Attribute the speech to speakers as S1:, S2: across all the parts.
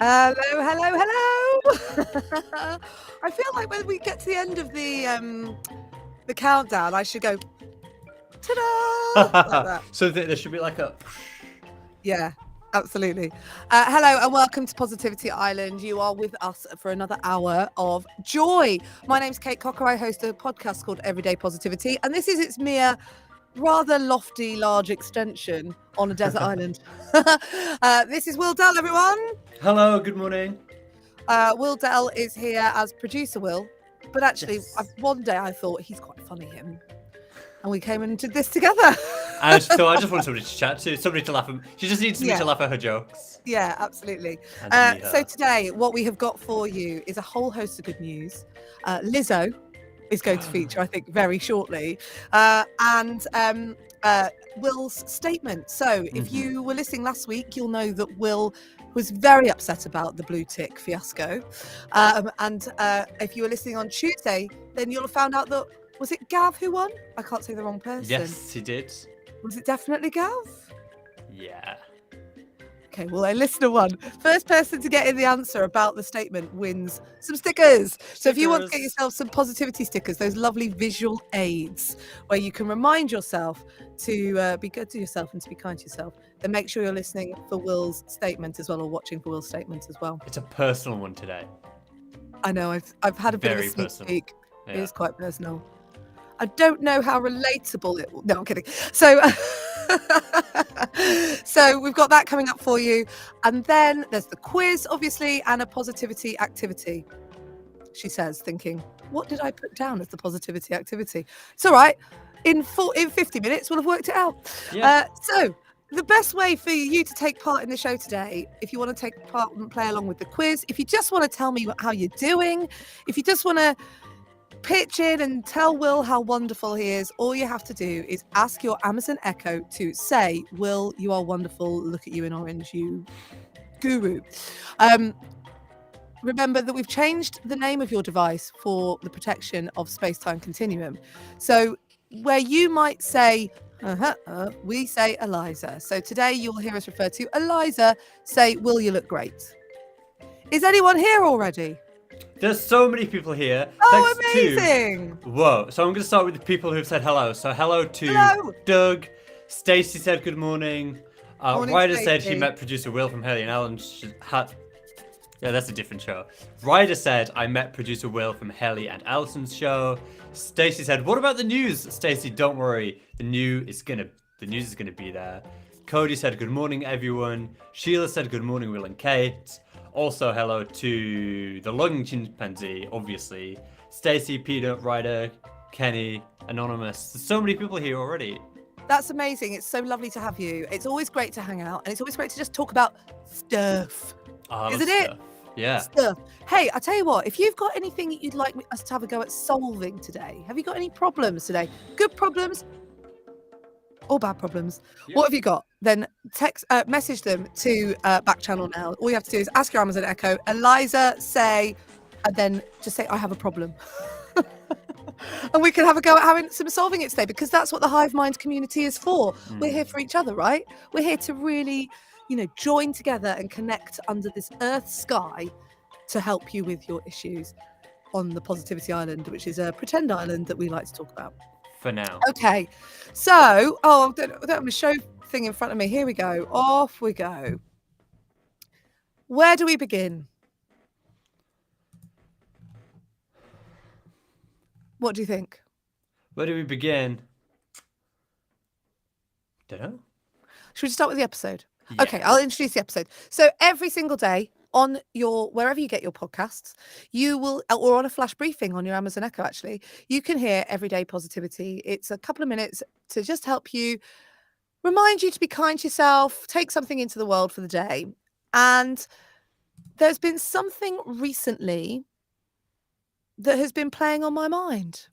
S1: Hello, hello, hello. I feel like when we get to the end of the countdown, I should go ta-da like that.
S2: So there should be like a.
S1: Yeah, absolutely. Hello and welcome to Positivity Island. You are with us for another hour of joy. My name's Kate Cocker. I host a podcast called Everyday Positivity, and this is its mere rather lofty, large extension on a desert island. This is Will Dell, everyone.
S2: Hello, good morning.
S1: Will Dell is here as producer Will, but actually,
S2: Yes.
S1: one day I thought he's quite funny, him, and we came and did this together.
S2: So I just want somebody to chat to, somebody to laugh at. She just needs somebody to laugh at her jokes.
S1: Yeah, absolutely.
S2: And
S1: So today, what we have got for you is a whole host of good news. Lizzo is going to feature, I think, very shortly, and Will's statement. So if you were listening last week, you'll know that Will was very upset about the blue tick fiasco. And if you were listening on Tuesday, then you'll have found out that, was it Gav who won? I can't say the wrong person.
S2: Yes, he did.
S1: Was it definitely Gav?
S2: Yeah.
S1: Okay, well, then listener one. First person to get in the answer about the statement wins some stickers. So if you want to get yourself some positivity stickers, those lovely visual aids where you can remind yourself to be good to yourself and to be kind to yourself, then make sure you're listening for Will's statement as well, or watching for Will's statement as well.
S2: It's a personal one today.
S1: I know, I've had a bit of a
S2: Very
S1: sneak
S2: personal.
S1: peek.
S2: Yeah.
S1: It is quite personal. I don't know how relatable it will. No, I'm kidding. So, so we've got that coming up for you. And then there's the quiz, obviously, and a positivity activity. She says, thinking, what did I put down as the positivity activity? It's all right. In 50 minutes, we'll have worked it out.
S2: Yeah.
S1: So the best way for you to take part in the show today, if you want to take part and play along with the quiz, if you just want to tell me how you're doing, if you just want to pitch in and tell Will how wonderful he is, all you have to do is ask your Amazon Echo to say, Will, you are wonderful, look at you in orange, you guru. Remember that we've changed the name of your device for the protection of space-time continuum. So where you might say, we say Eliza. So today you'll hear us refer to Eliza, say, Will, you look great. Is anyone here already?
S2: There's so many people here.
S1: Oh,
S2: Thanks
S1: amazing!
S2: Whoa. So I'm going to start with the people who've said hello. So hello to Doug. Stacey said good morning.
S1: Morning,
S2: Ryder said
S1: Stacey.
S2: he met producer Will from Haley and Alan. Yeah, that's a different show. Ryder said, I met producer Will from Helly and Allison's show. Stacey said, what about the news? Stacey, don't worry. The news is gonna be there. Cody said, good morning, everyone. Sheila said, good morning, Will and Kate. Also, hello to the Lung Chimpanzee, obviously. Stacey, Peter, Ryder, Kenny, Anonymous. There's so many people here already.
S1: That's amazing. It's so lovely to have you. It's always great to hang out, and it's always great to just talk about stuff. Isn't it?
S2: Yeah.
S1: Stuff. Hey, I tell you what, if you've got anything that you'd like us to have a go at solving today, have you got any problems today? Good problems or bad problems?
S2: Yeah.
S1: What have you got? Then message them to Backchannel now. All you have to do is ask your Amazon Echo, Eliza, say, and then just say, I have a problem. And we can have a go at having some solving it today, because that's what the Hive Mind community is for. We're here for each other, right? We're here to really, join together and connect under this earth sky to help you with your issues on the Positivity Island, which is a pretend island that we like to talk about.
S2: For now.
S1: Okay, so, I don't have a show thing in front of me. Here we go. Off we go. Where do we begin? What do you think?
S2: Where do we begin? Don't know.
S1: Should we start with the episode?
S2: Yeah.
S1: Okay, I'll introduce the episode. So every single day on wherever you get your podcasts, you will, or on a flash briefing on your Amazon Echo, actually, you can hear Everyday Positivity. It's a couple of minutes to just help you, remind you to be kind to yourself, take something into the world for the day. And there's been something recently that has been playing on my mind.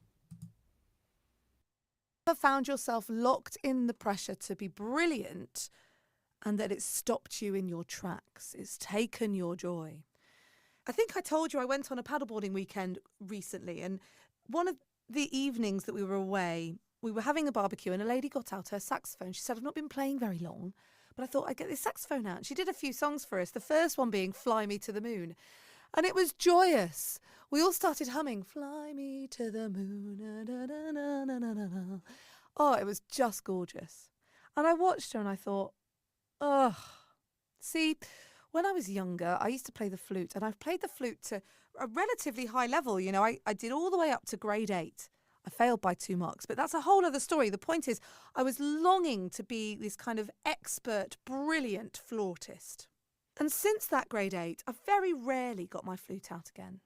S1: Ever found yourself locked in the pressure to be brilliant, and that it's stopped you in your tracks? It's taken your joy. I think I told you I went on a paddleboarding weekend recently, and one of the evenings that we were away, we were having a barbecue, and a lady got out her saxophone. She said, I've not been playing very long, but I thought I'd get this saxophone out. And she did a few songs for us, the first one being Fly Me to the Moon. And it was joyous. We all started humming, Fly Me to the Moon. Na, na, na, na, na, na, na. Oh, it was just gorgeous. And I watched her and I thought, ugh. See, when I was younger, I used to play the flute, and I've played the flute to a relatively high level. You know, I did all the way up to grade 8. I failed by 2 marks, but that's a whole other story. The point is, I was longing to be this kind of expert, brilliant flautist. And since that grade 8, I very rarely got my flute out again.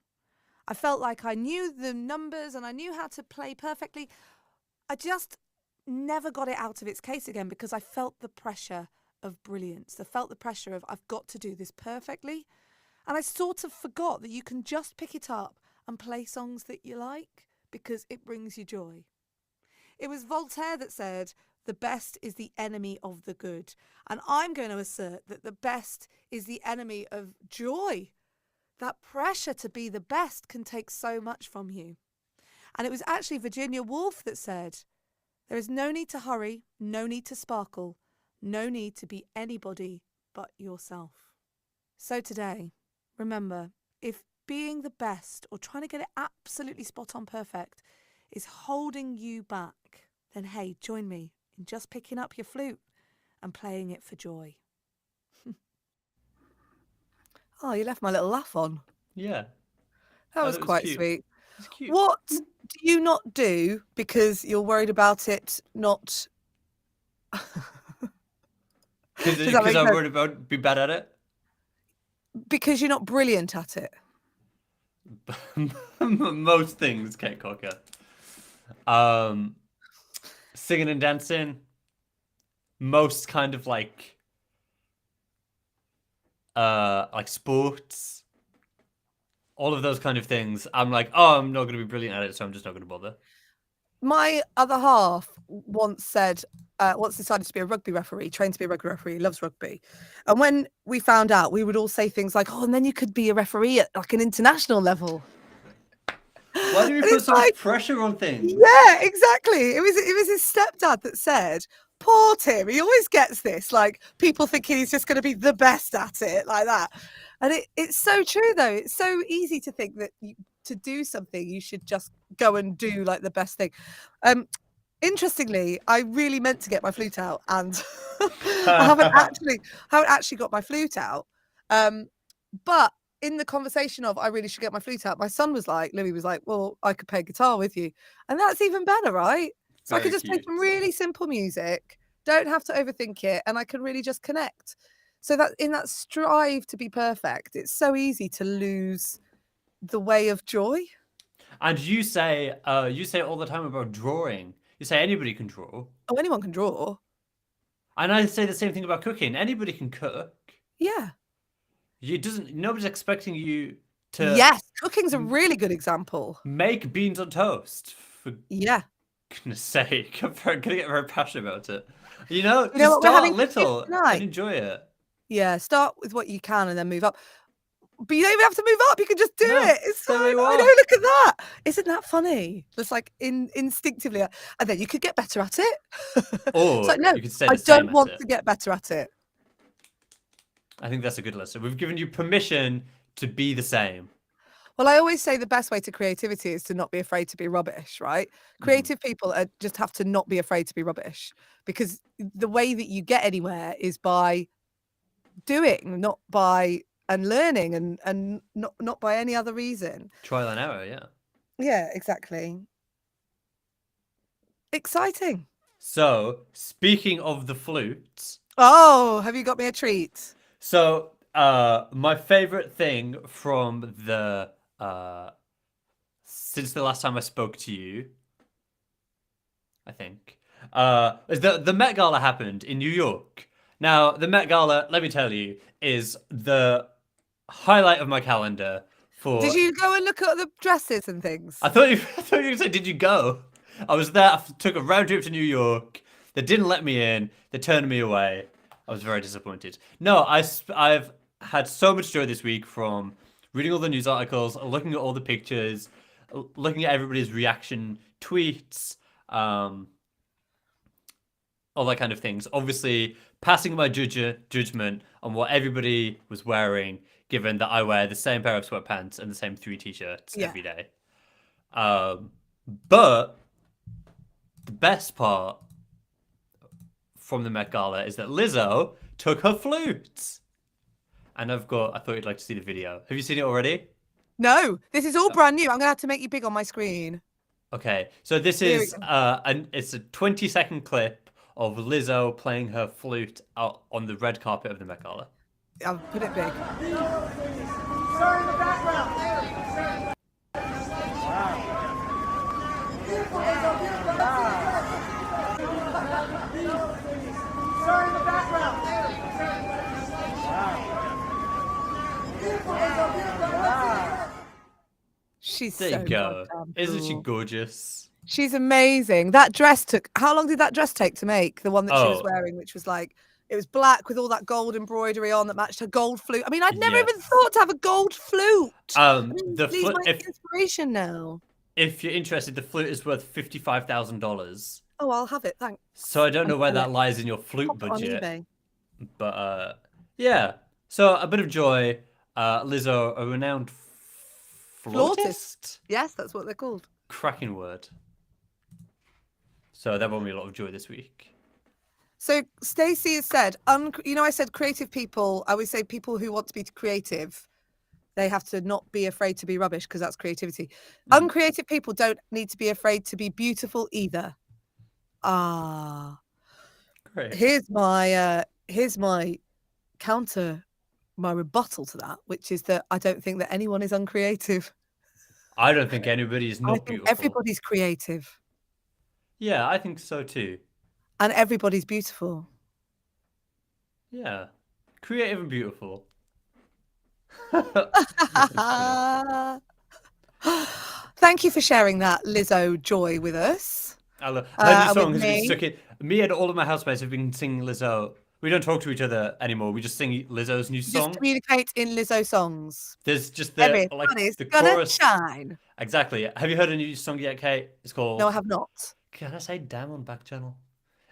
S1: I felt like I knew the numbers and I knew how to play perfectly. I just never got it out of its case again because I felt the pressure of brilliance. I felt the pressure of I've got to do this perfectly. And I sort of forgot that you can just pick it up and play songs that you like because it brings you joy. It was Voltaire that said, the best is the enemy of the good. And I'm going to assert that the best is the enemy of joy. That pressure to be the best can take so much from you. And it was actually Virginia Woolf that said, there is no need to hurry, no need to sparkle, no need to be anybody but yourself. So today, remember, if being the best or trying to get it absolutely spot on perfect is holding you back, then hey, join me in just picking up your flute and playing it for joy. Oh, you left my little laugh on.
S2: Yeah.
S1: That was
S2: thought it was
S1: quite
S2: cute.
S1: sweet.
S2: It's cute.
S1: What do you not do because you're worried about it not...
S2: Because
S1: Does that make
S2: I'm
S1: sense?
S2: worried about being bad at it?
S1: Because you're not brilliant at it.
S2: Most things, Kate Cocker. Singing and dancing. Most kind of like sports. All of those kind of things. I'm like, oh, I'm not going to be brilliant at it, so I'm just not going to bother.
S1: My other half once decided to be a rugby referee, trained to be a rugby referee, loves rugby. And when we found out, we would all say things like, oh, and then you could be a referee at like an international level.
S2: Why do we
S1: And
S2: put
S1: it's
S2: so much
S1: like,
S2: pressure on things?
S1: yeah, exactly. It was his stepdad that said, poor Tim, he always gets this, like people thinking he's just going to be the best at it, like that. And it's so true, though. It's so easy to think that to do something, you should just go and do like the best thing. Interestingly, I really meant to get my flute out, and I haven't actually got my flute out. But in the conversation of I really should get my flute out, my son was like, Louis was like, well, I could play guitar with you. And that's even better, right? So I could
S2: Very
S1: just play
S2: cute.
S1: some really simple music, don't have to overthink it, and I can really just connect. So that in that strive to be perfect, it's so easy to lose the way of joy.
S2: And you say all the time about drawing. You say anybody can draw.
S1: Oh, anyone can draw.
S2: And I say the same thing about cooking. Anybody can cook.
S1: Yeah.
S2: Nobody's expecting you to
S1: Yes, cooking's a really good example.
S2: make beans on toast. For
S1: Yeah.
S2: goodness sake, I'm gonna get very passionate about it. You know,
S1: You know
S2: just
S1: what we're
S2: start
S1: having for
S2: little
S1: dinner tonight?
S2: and enjoy it.
S1: Yeah, start with what you can and then move up. But you don't even have to move up. You can just do
S2: No,
S1: it. It's
S2: stay
S1: fine.
S2: where you
S1: I
S2: are.
S1: know. Look at that. Isn't that funny? Just like instinctively, and then you could get better at it.
S2: Or
S1: It's like, no,
S2: you could stay
S1: I
S2: the same
S1: don't
S2: at
S1: want
S2: it.
S1: to get better at it.
S2: I think that's a good lesson. We've given you permission to be the same.
S1: Well, I always say the best way to creativity is to not be afraid to be rubbish, right? Creative people just have to not be afraid to be rubbish, because the way that you get anywhere is by doing, not by and learning, and not by any other reason.
S2: Trial and error, yeah.
S1: Yeah, exactly. Exciting.
S2: So, speaking of the flute,
S1: Oh, have you got me a treat?
S2: so my favorite thing from the since the last time I spoke to you, I think, is the Met Gala happened in New York. Now, the Met Gala, let me tell you, is the highlight of my calendar for.
S1: Did you go and look at the dresses and things?
S2: I thought you were going to say, did you go? I was there. I took a round trip to New York. They didn't let me in. They turned me away. I was very disappointed. No, I've had so much joy this week from reading all the news articles, looking at all the pictures, looking at everybody's reaction tweets. And I was like, oh my god, this is so amazing. This is so amazing. And then I saw the all that kind of things. Obviously, passing my judgment on what everybody was wearing, given that I wear the same pair of sweatpants and the same 3 t-shirts
S1: Yeah.
S2: every day. But the best part from the Met Gala is that Lizzo took her flute. And I thought you'd like to see the video. Have you seen it already?
S1: No, this is all brand new. I'm gonna have to make you big on my screen.
S2: Okay, so this
S1: Here we
S2: is it's a 20-second clip of Lizzo playing her flute out on the red carpet of the Met Gala.
S1: I'll put it big.
S3: Sorry in the background. Sorry in the background.
S1: She's
S2: There
S1: so
S2: you go.
S1: goddamn
S2: Isn't she
S1: cool.
S2: gorgeous?
S1: She's amazing. That dress took. How long did that dress take to make? The one that she was
S2: Oh.
S1: wearing, which was like, it was black with all that gold embroidery on that matched her gold flute. I mean, I'd never even
S2: Yes.
S1: thought to have a gold flute. I mean,
S2: The
S1: Lee's
S2: flute.
S1: my inspiration now.
S2: If you're interested, the flute is worth $55,000.
S1: Oh, I'll have it. Thanks.
S2: So I don't know where
S1: sell
S2: that
S1: it.
S2: lies in your flute
S1: Pop it on
S2: budget,
S1: eBay.
S2: but yeah. So a bit of joy. Lizzo, a renowned flautist.
S1: Yes, that's what they're called.
S2: Cracking word. So that brought me a lot of joy this week.
S1: So Stacey has said, you know, I said creative people. I always say people who want to be creative, they have to not be afraid to be rubbish because that's creativity. Uncreative people don't need to be afraid to be beautiful either.
S2: Great.
S1: Here's my counter, my rebuttal to that, which is that I don't think that anyone is uncreative.
S2: I don't think anybody is
S1: I
S2: not
S1: think
S2: beautiful.
S1: everybody's creative
S2: Yeah, I think so too.
S1: and everybody's beautiful.
S2: Yeah. Creative and beautiful.
S1: Thank you for sharing that Lizzo joy with us.
S2: Her new
S1: with
S2: song has been
S1: me.
S2: stuck in. Me and all of my housemates have been singing Lizzo. We don't talk to each other anymore. We just sing Lizzo's new
S1: Just
S2: song.
S1: communicate in Lizzo songs.
S2: There's just the
S1: Everybody's
S2: the
S1: gonna
S2: chorus.
S1: shine.
S2: Exactly. Have you heard a new song yet, Kate? It's called.
S1: No, I have not.
S2: Can I say damn on Backchannel?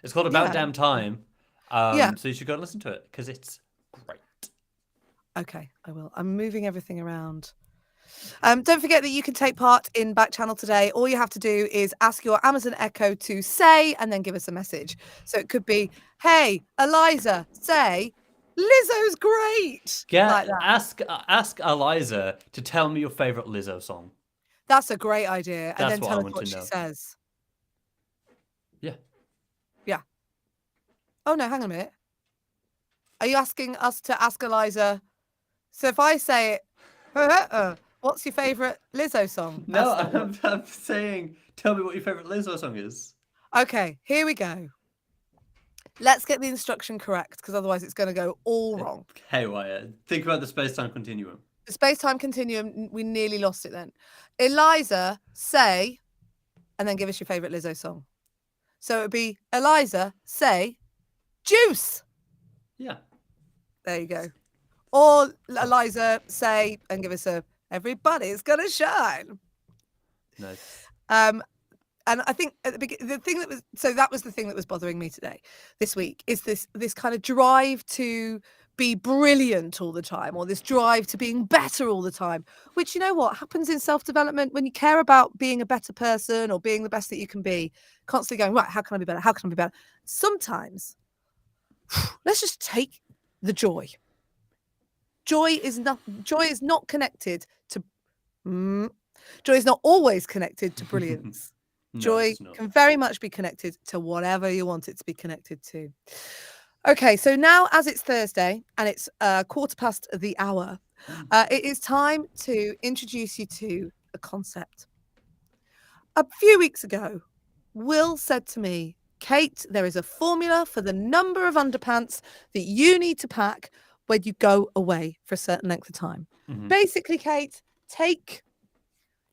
S2: It's called About
S1: Yeah.
S2: Damn Time.
S1: Yeah.
S2: So you should go and listen to it because it's great.
S1: Okay, I will. I'm moving everything around. Don't forget that you can take part in Backchannel today. All you have to do is ask your Amazon Echo to say and then give us a message. So it could be, hey, Eliza, say, Lizzo's great. Like that.
S2: Ask Eliza to tell me your favorite Lizzo song.
S1: That's a great idea. And
S2: That's
S1: then
S2: what
S1: tell
S2: I
S1: us
S2: want
S1: what
S2: to
S1: she
S2: know.
S1: says.
S2: Yeah.
S1: Yeah. Oh, no, hang on a minute. Are you asking us to ask Eliza? So if I say it, what's your favorite Lizzo song?
S2: No,
S1: That's not what-
S2: I'm saying, tell me what your favorite Lizzo song is.
S1: Okay, here we go. Let's get the instruction correct because otherwise it's going to go all wrong.
S2: Hey, Wyatt, think about the space-time continuum.
S1: The space-time continuum, we nearly lost it then. Eliza, say, and then give us your favorite Lizzo song. So it would be Eliza, say, Juice.
S2: Yeah.
S1: There you go. Or Eliza, say, and give us a Everybody's Gonna Shine.
S2: Nice.
S1: And I think at the beginning, that was the thing that was bothering me this week, is this kind of drive to be brilliant all the time, or this drive to being better all the time, which, you know what happens in self-development when you care about being a better person or being the best that you can be, constantly going, right, how can I be better? How can I be better? Sometimes let's just take the joy. Joy is not connected to joy is not always connected to brilliance.
S2: No,
S1: Joy
S2: it's not.
S1: can very much be connected to whatever you want it to be connected to. Okay, so now as it's Thursday and it's 1:15 the hour, it is time to introduce you to a concept. A few weeks ago, Will said to me, Kate, there is a formula for the number of underpants that you need to pack when you go away for a certain length of time.
S2: Mhm.
S1: Basically, Kate, take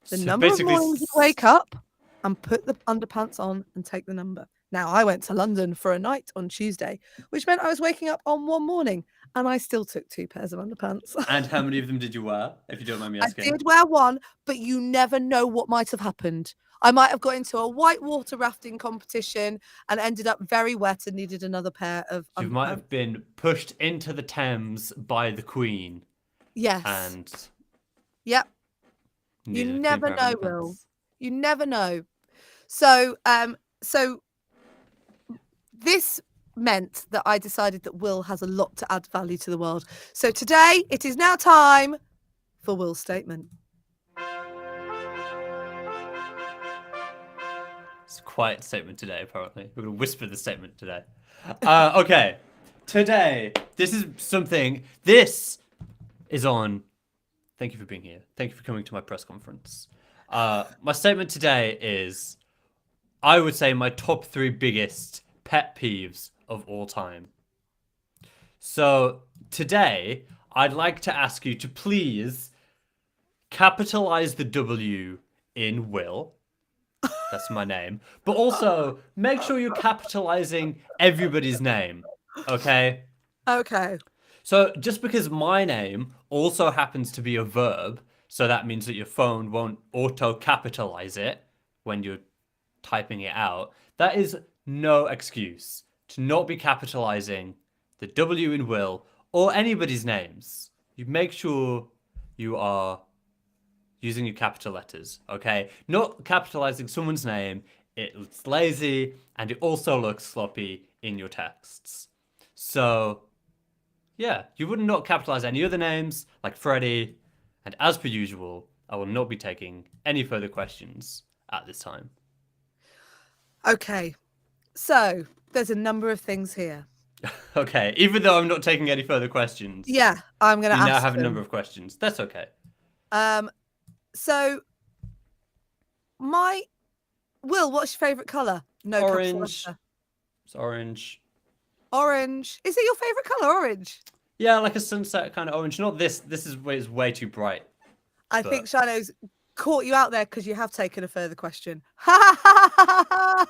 S1: the
S2: So
S1: number of
S2: basically
S1: mornings you wake up and put the underpants on and take the number. Now, I went to London for a night on Tuesday, which meant I was waking up on one morning and I still took 2 pairs of underpants.
S2: And how many of them did you wear, if you don't mind me
S1: I
S2: asking?
S1: did wear one, but you never know what might have happened. I might have got into a whitewater rafting competition and ended up very wet and needed another pair of
S2: You
S1: underpants.
S2: might have been pushed into the Thames by the Queen
S1: Yes.
S2: and
S1: Yep. You
S2: needed a clean
S1: never
S2: pair of
S1: know, Will.
S2: underpants.
S1: You never know. So, this meant that I decided that Will has a lot to add value to the world. So today, it is now time for Will's statement.
S2: It's a quiet statement today, apparently. We're going to whisper the statement today. Okay. Today, this is on. Thank you for being here. Thank you for coming to my press conference. My statement today is, I would say, my top 3 biggest pet peeves of all time. So today, I'd like to ask you to please capitalize the W in Will. That's my name. But also, make sure you're capitalizing everybody's name. Okay?
S1: Okay.
S2: So just because my name also happens to be a verb, so that means that your phone won't auto-capitalize it when you're typing it out, that is no excuse to not be capitalizing the W in Will or anybody's names. You make sure you are using your capital letters, okay? Not capitalizing someone's name, it's lazy, and it also looks sloppy in your texts. So, yeah, you would not capitalize any other names, like Freddie, and as per usual, I will not be taking any further questions at this time.
S1: Okay. So, there's a number of things here.
S2: Okay, even though I'm not taking any further questions,
S1: Yeah, I'm going to
S2: you
S1: ask
S2: now have
S1: them.
S2: a number of questions. That's okay.
S1: So, Will, what's your favourite colour? No capital
S2: Orange.
S1: letter.
S2: It's orange.
S1: Orange. Is it your favourite colour, orange?
S2: Yeah, like a sunset kind of orange. Not this. This is way too bright.
S1: I
S2: But-
S1: think Shiloh's caught you out there because you have taken a further question.
S2: I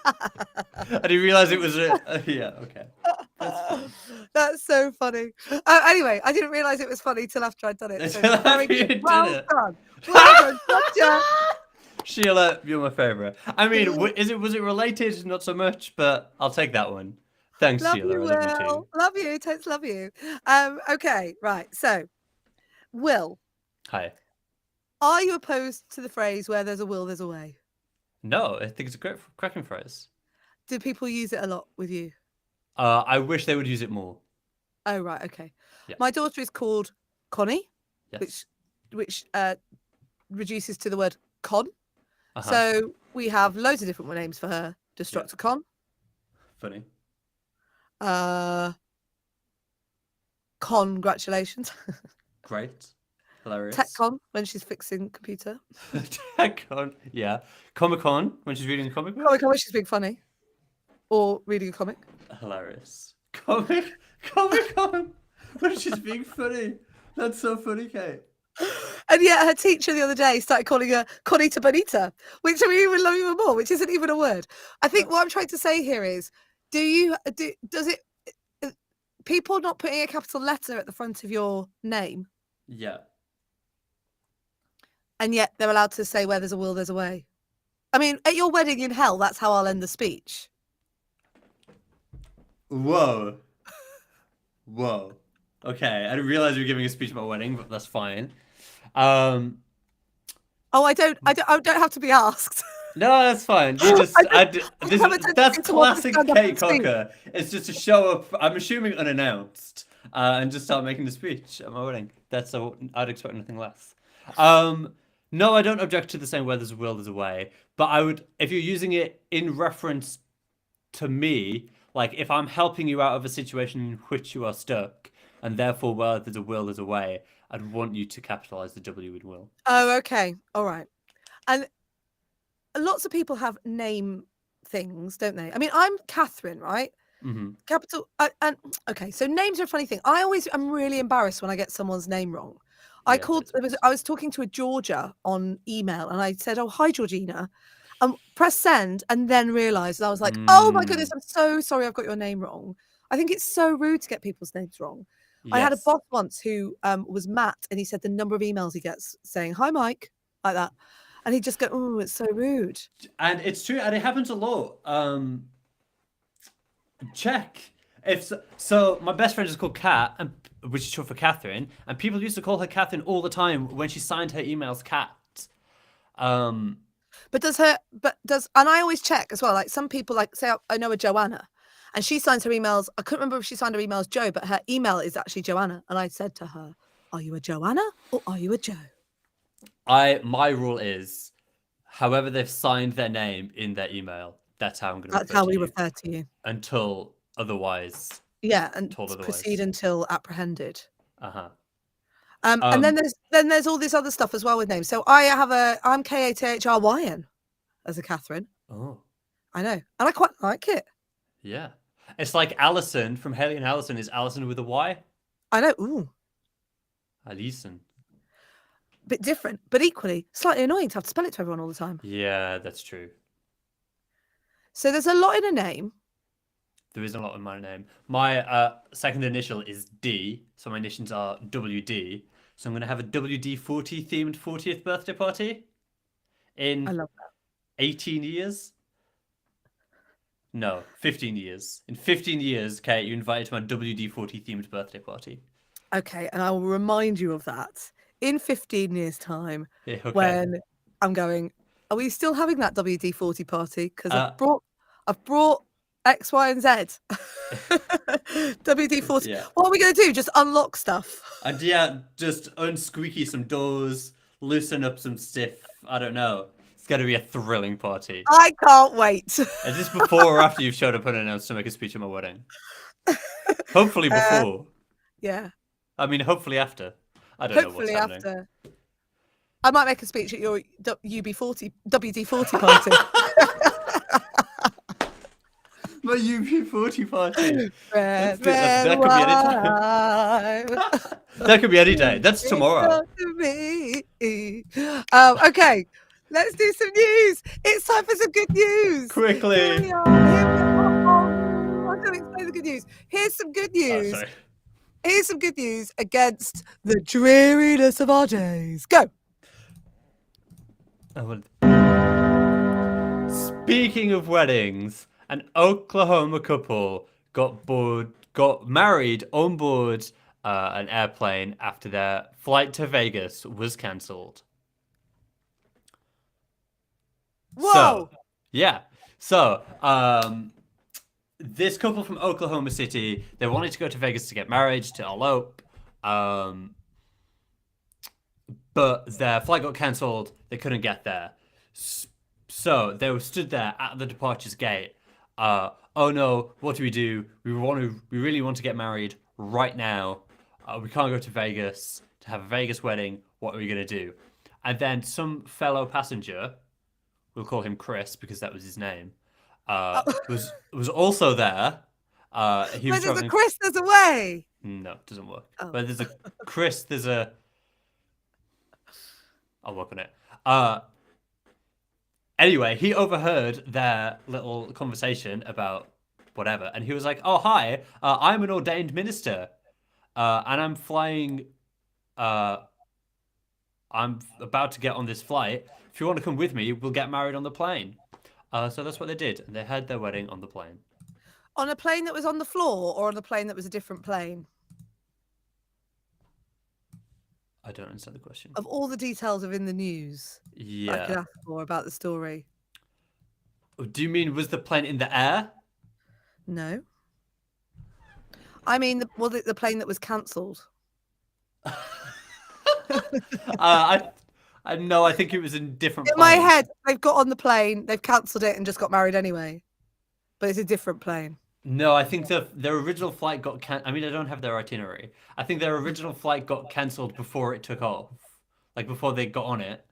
S2: didn't realize it was yeah, okay. That's fine.
S1: That's so funny. Anyway, I didn't realise it was funny till after I'd done it. So
S2: Until
S1: very
S2: after you
S1: good.
S2: did
S1: Well
S2: it.
S1: done. Well done. Gotcha.
S2: Sheila, you're my favourite. I mean, was it related? Not so much, but I'll take that one. Thanks,
S1: Love
S2: Sheila.
S1: you,
S2: I love you
S1: Will.
S2: too.
S1: Love you. Totes love you. Okay, right. So, Will,
S2: Hi.
S1: are you opposed to the phrase where there's a will, there's a way?
S2: No, I think it's a great cracking phrase.
S1: Do people use it a lot with you?
S2: I wish they would use it more.
S1: Oh, right. Okay.
S2: Yeah.
S1: My daughter is called Connie,
S2: Yes.
S1: which reduces to the word con.
S2: Uh-huh.
S1: So we have loads of different names for her. Destructor Con,
S2: Funny.
S1: congratulations.
S2: Great. Hilarious.
S1: TechCon when she's fixing computer.
S2: TechCon. Yeah. Comic-Con when she's reading a comic book.
S1: Comic Con when she's being funny. Or reading a comic.
S2: Hilarious. Comic-Con when she's being funny. That's so funny, Kate.
S1: And yet her teacher the other day started calling her Conita Bonita, which I even love even more, which isn't even a word. I think what I'm trying to say here is, people not putting a capital letter at the front of your name,
S2: Yeah.
S1: and yet they're allowed to say where there's a will, there's a way. I mean, at your wedding in hell, that's how I'll end the speech.
S2: Whoa. Whoa. Okay, I didn't realize you were giving a speech about wedding, but that's fine.
S1: Oh, I don't have to be asked.
S2: No, that's fine. You just,
S1: have a tendency
S2: that's
S1: to want to
S2: classic
S1: stand up
S2: Kate
S1: and speak.
S2: Cocker. It's just to show up, I'm assuming unannounced, and just start making the speech at my wedding. That's I'd expect nothing less. No, I don't object to the saying where there's a will, there's a way. But I would, if you're using it in reference to me, like if I'm helping you out of a situation in which you are stuck, and therefore where there's a will, there's a way, I'd want you to capitalize the W in will.
S1: Oh, okay. All right. And lots of people have name things, don't they? I mean, I'm Catherine, right?
S2: Mm-hmm.
S1: Capital. And okay, so names are a funny thing. I'm really embarrassed when I get someone's name wrong. I was talking to a Georgia on email, and I said, "Oh, hi, Georgina," press send, and then realised. And I was like, oh my goodness, I'm so sorry, I've got your name wrong. I think it's so rude to get people's names wrong. I had a
S2: Yes.
S1: boss once who was Matt, and he said the number of emails he gets saying "Hi, Mike," like that, and he'd just go, "Oh, it's so rude."
S2: And it's true, and it happens a lot. Check if so. My best friend is called Kat, and which is short for Catherine, and people used to call her Catherine all the time when she signed her emails Kat.
S1: But and I always check as well. Like some people, like say I know a Joanna, and she signs her emails. I couldn't remember if she signed her emails Joe, but her email is actually Joanna. And I said to her, "Are you a Joanna or are you a Joe?"
S2: My rule is, however they've signed their name in their email, that's how I'm going to
S1: That's
S2: refer
S1: how
S2: to
S1: we
S2: you
S1: refer to you.
S2: until otherwise
S1: Yeah, and
S2: told otherwise.
S1: proceed until apprehended.
S2: Uh-huh.
S1: And then there's all this other stuff as well with names. So I'm Kathryn as a Catherine.
S2: Oh,
S1: I know, and I quite like it.
S2: yeah. It's like Alison from Haley and Alison is Alison with a Y.
S1: I know. Ooh,
S2: Alison.
S1: bit different, but equally slightly annoying to have to spell it to everyone all the time.
S2: Yeah, that's true.
S1: So there's a lot in a name.
S2: There is a lot in my name. My second initial is D, so my initials are WD. So I'm going to have a WD-40 themed 40th birthday party
S1: I
S2: in
S1: love that.
S2: 18 years. No, 15 years. In 15 years, Kate, you're invited to my WD-40 themed birthday party.
S1: Okay, and I will remind you of that in 15 years' time
S2: Yeah, okay.
S1: when I'm going. Are we still having that WD-40 party? Because I've brought X, Y, and Z. WD-40.
S2: Yeah.
S1: What are we going to do? Just unlock stuff.
S2: And yeah, just unsqueaky some doors, loosen up some stuff. I don't know. It's going to be a thrilling party.
S1: I can't wait.
S2: Is this before or after you've showed up unannounced to make a speech at my wedding? Hopefully before.
S1: Yeah.
S2: I mean, hopefully after. I don't know
S1: Hopefully
S2: what's happening.
S1: after. I might make a speech at your WD-40 party.
S2: My UB40 party.
S1: Red,
S2: That
S1: red
S2: could be any time.
S1: wine.
S2: That could be any day. That's tomorrow.
S1: To me. Okay, let's do some news. It's time for some good news.
S2: Quickly.
S1: Here we are. I'm going to explain the good news. Here's some good
S2: Oh,
S1: news.
S2: sorry.
S1: Here's some good news against the dreariness of our days. Go.
S2: Speaking of weddings, an Oklahoma couple got married on board an airplane after their flight to Vegas was cancelled.
S1: Whoa.
S2: So, yeah. So, this couple from Oklahoma City, they wanted to go to Vegas to get married, to elope. But their flight got cancelled. They couldn't get there. So they were stood there at the departures gate. Oh no, what do? We really want to get married right now. We can't go to Vegas to have a Vegas wedding. What are we gonna do? And then some fellow passenger, we'll call him Chris because that was his name, was also there. He was
S1: Where there's a
S2: traveling.
S1: Chris, there's a way.
S2: No, it doesn't work.
S1: Oh.
S2: But there's a Chris. I'll work on it. Anyway, he overheard their little conversation about whatever, and he was like, "Oh, hi, I'm an ordained minister, and I'm flying. I'm about to get on this flight. If you want to come with me, we'll get married on the plane." So that's what they did, and they had their wedding on the plane.
S1: On a plane that was on the floor or on a plane that was a different plane?
S2: I don't understand the question.
S1: Of all the details of in the news that I could
S2: Yeah.
S1: ask for about the story.
S2: Do you mean was the plane in the air?
S1: No. I mean, the plane that was cancelled?
S2: No, I think it was in different.
S1: In my head, they've got on the plane, they've cancelled it and just got married anyway. But it's a different plane.
S2: No, I think their original flight got I mean, I don't have their itinerary. I think their original flight got cancelled before it took off, like before they got on it.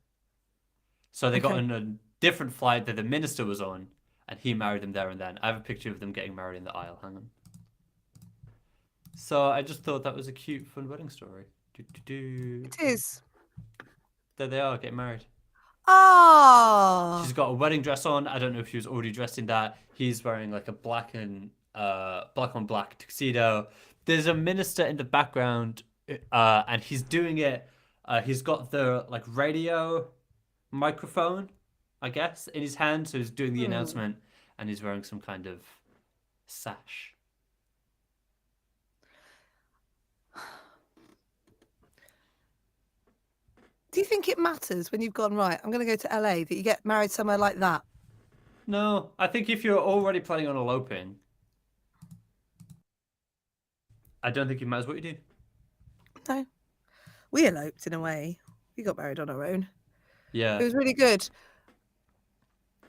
S2: So they got
S1: Okay.
S2: on a different flight that the minister was on, and he married them there and then. I have a picture of them getting married in the aisle. Hang on. So I just thought that was a cute, fun wedding story.
S1: It is.
S2: There they are, getting married.
S1: Ah.
S2: She's got a wedding dress on. I don't know if she was already dressed in that. He's wearing like a black on black tuxedo. There's a minister in the background, and he's doing it. He's got the like radio microphone, I guess, in his hand, so he's doing the announcement, and he's wearing some kind of sash.
S1: Do you think it matters when you've gone, right, I'm going to go to LA, that you get married somewhere like that?
S2: No, I think if you're already planning on eloping, I don't think it matters what you do.
S1: No. We eloped in a way. We got married on our own.
S2: Yeah.
S1: It was really good.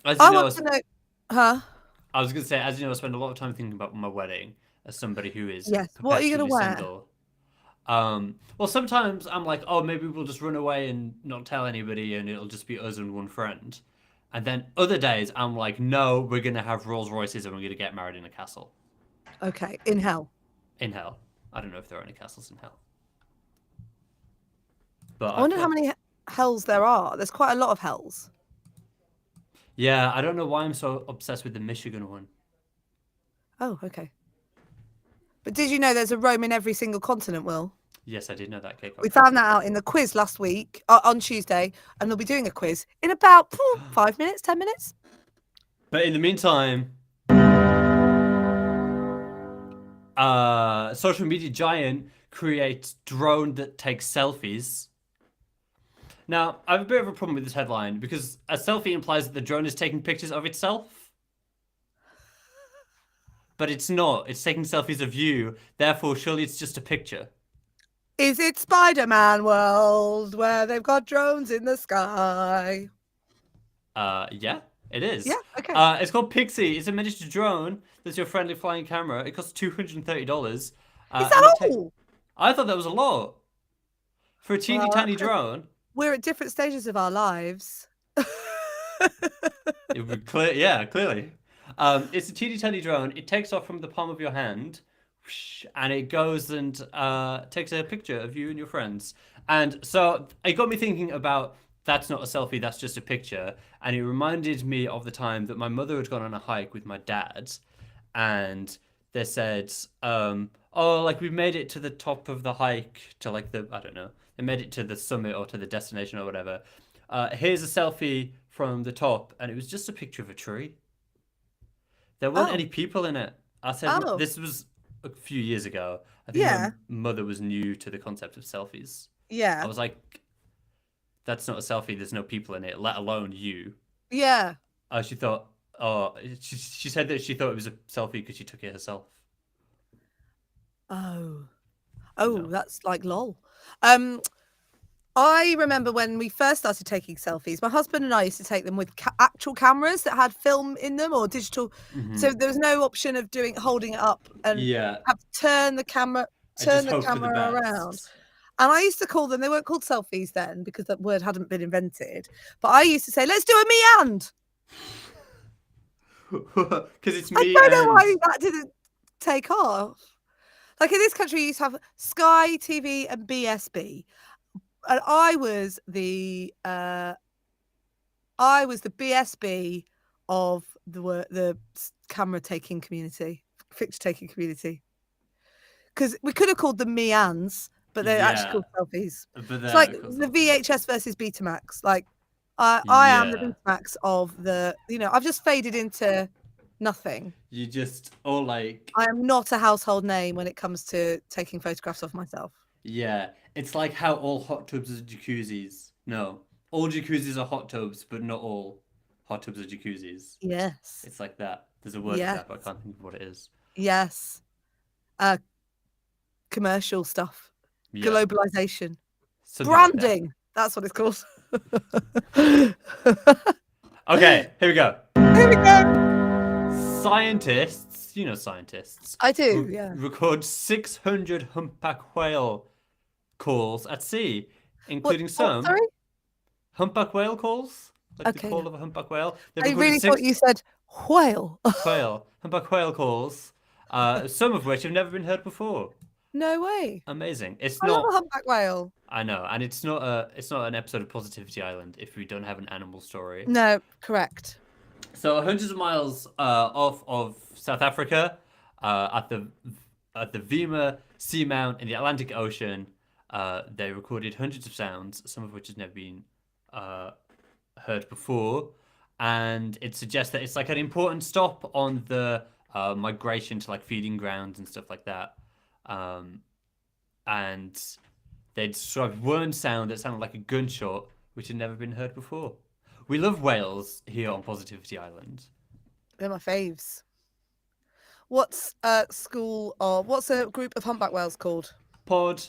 S2: As
S1: I
S2: you know,
S1: want to know. Huh?
S2: I was going to say, as you know, I spend a lot of time thinking about my wedding as somebody who is
S1: Yes. What are you
S2: perpetually
S1: going to wear?
S2: single. Well, sometimes I'm like, oh, maybe we'll just run away and not tell anybody, and it'll just be us and one friend. And then other days, I'm like, no, we're gonna have Rolls Royces and we're gonna get married in a castle
S1: Okay. In hell.
S2: in hell. I don't know if there are any castles in hell. But
S1: I wonder how many hells there are. There's quite a lot of hells.
S2: Yeah, I don't know why I'm so obsessed with the Michigan one.
S1: Oh, okay. But did you know there's a Rome in every single continent, Will?
S2: Yes, I did know that, Kate.
S1: We found that out in the quiz last week, on Tuesday, and they'll be doing a quiz in about 5 minutes, 10 minutes.
S2: But in the meantime, social media giant creates drone that takes selfies. Now, I have a bit of a problem with this headline because a selfie implies that the drone is taking pictures of itself. But it's not. It's taking selfies of you. Therefore, surely it's just a picture.
S1: Is it Spider-Man world where they've got drones in the sky?
S2: Yeah, it is.
S1: Yeah, okay.
S2: It's called Pixie. It's a miniature drone that's your friendly flying camera. It costs $230.
S1: Is that all?
S2: I thought that was a lot. For a teeny tiny drone.
S1: We're at different stages of our lives.
S2: It would clear, yeah, clearly. It's a teeny tiny drone. It takes off from the palm of your hand, and it goes and takes a picture of you and your friends. And so it got me thinking about that's not a selfie, that's just a picture. And it reminded me of the time that my mother had gone on a hike with my dad, and they said, oh, like we made it to the top of the hike, to like the, I don't know, they made it to the summit or to the destination or whatever. Here's a selfie from the top, and it was just a picture of a tree. There weren't any people in it. I said, this was a few years ago. I think my mother was new to the concept of selfies.
S1: Yeah.
S2: I was like, that's not a selfie. There's no people in it, let alone you.
S1: Yeah.
S2: She thought, she said that she thought it was a selfie because she took it herself.
S1: Oh, that's like lol. I remember when we first started taking selfies, my husband and I used to take them with actual cameras that had film in them or digital. So there was no option of holding it up and have to turn the camera around. And I used to call them, they weren't called selfies then because that word hadn't been invented. But I used to say, let's do a me and.
S2: Because it's me
S1: I don't know why that didn't take off. Like in this country, you used to have Sky TV and BSB. And I was the BSB of the camera taking community, picture taking community. Because we could have called them me-ands, but they're actually called selfies. It's like the VHS versus Betamax. Like I am the Betamax of the, I've just faded into nothing.
S2: You just all like.
S1: I am not a household name when it comes to taking photographs of myself.
S2: Yeah, it's like how all hot tubs are jacuzzis. No, all jacuzzis are hot tubs, but not all hot tubs are jacuzzis.
S1: Yes.
S2: It's like that. There's a word for that, but I can't think of what it is.
S1: Yes. Commercial stuff. Yeah. Globalization. Something branding. Like that's what it's called.
S2: Okay, here we go.
S1: Here we go.
S2: Scientists, you know scientists.
S1: I do, yeah.
S2: Record 600 humpback whale calls at sea, including some.
S1: Sorry?
S2: Humpback whale calls? Like the call of a humpback whale.
S1: I really thought you said whale.
S2: Humpback whale calls, some of which have never been heard before.
S1: No way.
S2: Amazing. It's
S1: I love
S2: not.
S1: a humpback whale.
S2: I know, and it's not an episode of Positivity Island if we don't have an animal story.
S1: No, correct.
S2: So hundreds of miles off of South Africa, at the Vima Seamount in the Atlantic Ocean, they recorded hundreds of sounds, some of which has never been heard before, and it suggests that it's like an important stop on the migration to like feeding grounds and stuff like that. And they described one sound that sounded like a gunshot, which had never been heard before. We love whales here on Positivity Island.
S1: They're my faves. What's a school or what's a group of humpback whales called?
S2: Pod.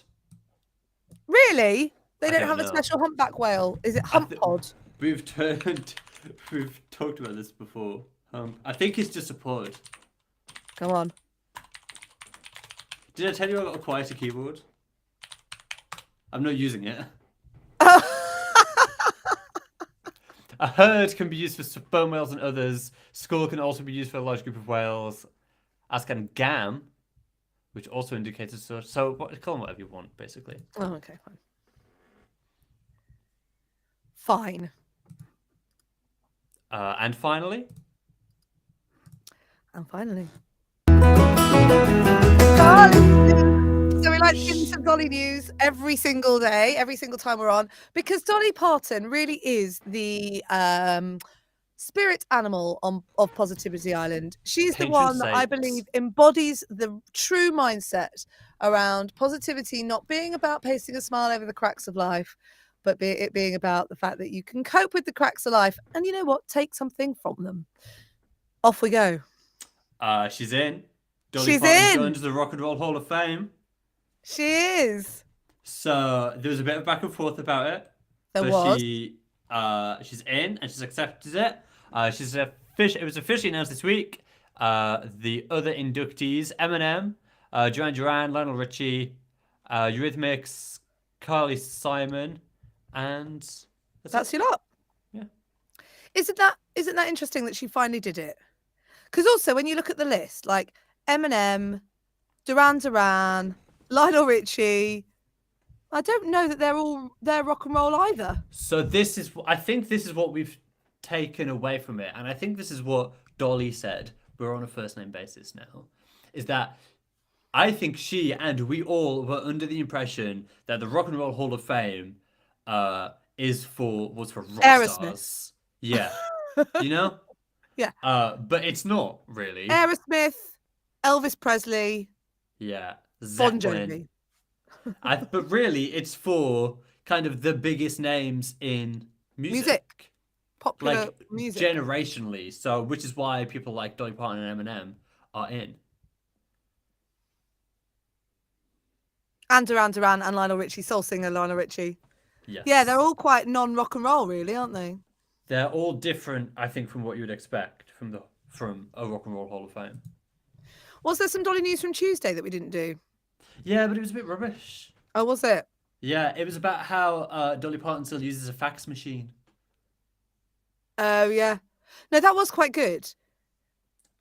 S1: Really? They
S2: I
S1: don't
S2: don't
S1: have a
S2: know.
S1: special humpback whale. Is it hump pod?
S2: We've talked about this before. I think it's just a pod.
S1: Come on.
S2: Did I tell you I got a quieter keyboard? I'm not using it. A herd can be used for sperm whales and others. School can also be used for a large group of whales. As can gam, which also indicates a source. So call them whatever you want, basically.
S1: Oh, okay, fine. Fine.
S2: And finally,
S1: So we like to give you some Dolly news every single day, every single time we're on, because Dolly Parton really is the spirit animal of Positivity Island. She's the
S2: Patron
S1: one that I
S2: saint.
S1: believe embodies the true mindset around positivity not being about pasting a smile over the cracks of life, but it being about the fact that you can cope with the cracks of life and you know what? Take something from them. Off we go.
S2: she's in. Dolly
S1: She's
S2: Parton's
S1: in.
S2: going to the Rock and Roll Hall of Fame.
S1: She is.
S2: So there was a bit of back and forth about it.
S1: There
S2: but
S1: was.
S2: She's in and she's accepted it. It was officially announced this week. The other inductees: Eminem, Duran Duran, Lionel Richie, Eurythmics, Carly Simon, and
S1: That's your lot.
S2: Yeah.
S1: Isn't that interesting that she finally did it? Because also when you look at the list, like Eminem, Duran Duran, Lionel Richie, I don't know that they're rock and roll either.
S2: So I think this is what we've taken away from it, and I think this is what Dolly said. We're on a first name basis now. Is that I think she and we all were under the impression that the Rock and Roll Hall of Fame was for rock
S1: Aerosmith.
S2: stars. Yeah. You know?
S1: Yeah.
S2: But it's not really.
S1: Aerosmith, Elvis Presley,
S2: Yeah.
S1: Bon
S2: Zeppelin.
S1: Jovi.
S2: But really, it's for kind of the biggest names in music.
S1: Popular
S2: Like
S1: music.
S2: generationally. So, which is why people like Dolly Parton and Eminem are in.
S1: And Duran Duran and Lionel Richie, soul singer Lionel Richie.
S2: Yes.
S1: Yeah, they're all quite non-rock and roll, really, aren't they?
S2: They're all different, I think, from what you would expect from a Rock and Roll Hall of Fame.
S1: Was there some Dolly news from Tuesday that we didn't do?
S2: Yeah, but it was a bit rubbish.
S1: Oh, was it?
S2: Yeah, it was about how Dolly Parton still uses a fax machine.
S1: Oh, yeah. No, that was quite good.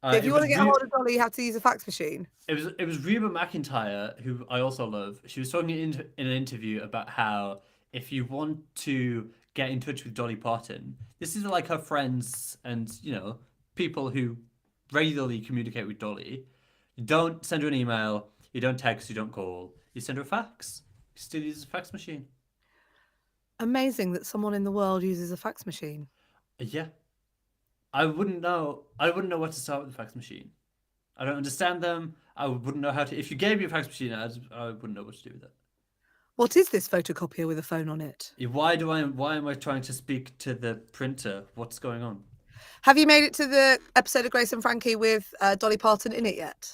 S1: If you want to get hold of Dolly, you have to use a fax machine.
S2: It was Reba McEntire, who I also love. She was talking in an interview about how if you want to get in touch with Dolly Parton, this is like her friends and, you know, people who regularly communicate with Dolly. You don't send her an email, you don't text, you don't call, you send her a fax. She still uses a fax machine.
S1: Amazing that someone in the world uses a fax machine.
S2: Yeah. I wouldn't know where to start with a fax machine. I don't understand them. I wouldn't know how to. If you gave me a fax machine, I wouldn't know what to do with it.
S1: What is this photocopier with a phone on it?
S2: Why am I trying to speak to the printer? What's going on?
S1: Have you made it to the episode of Grace and Frankie with Dolly Parton in it yet?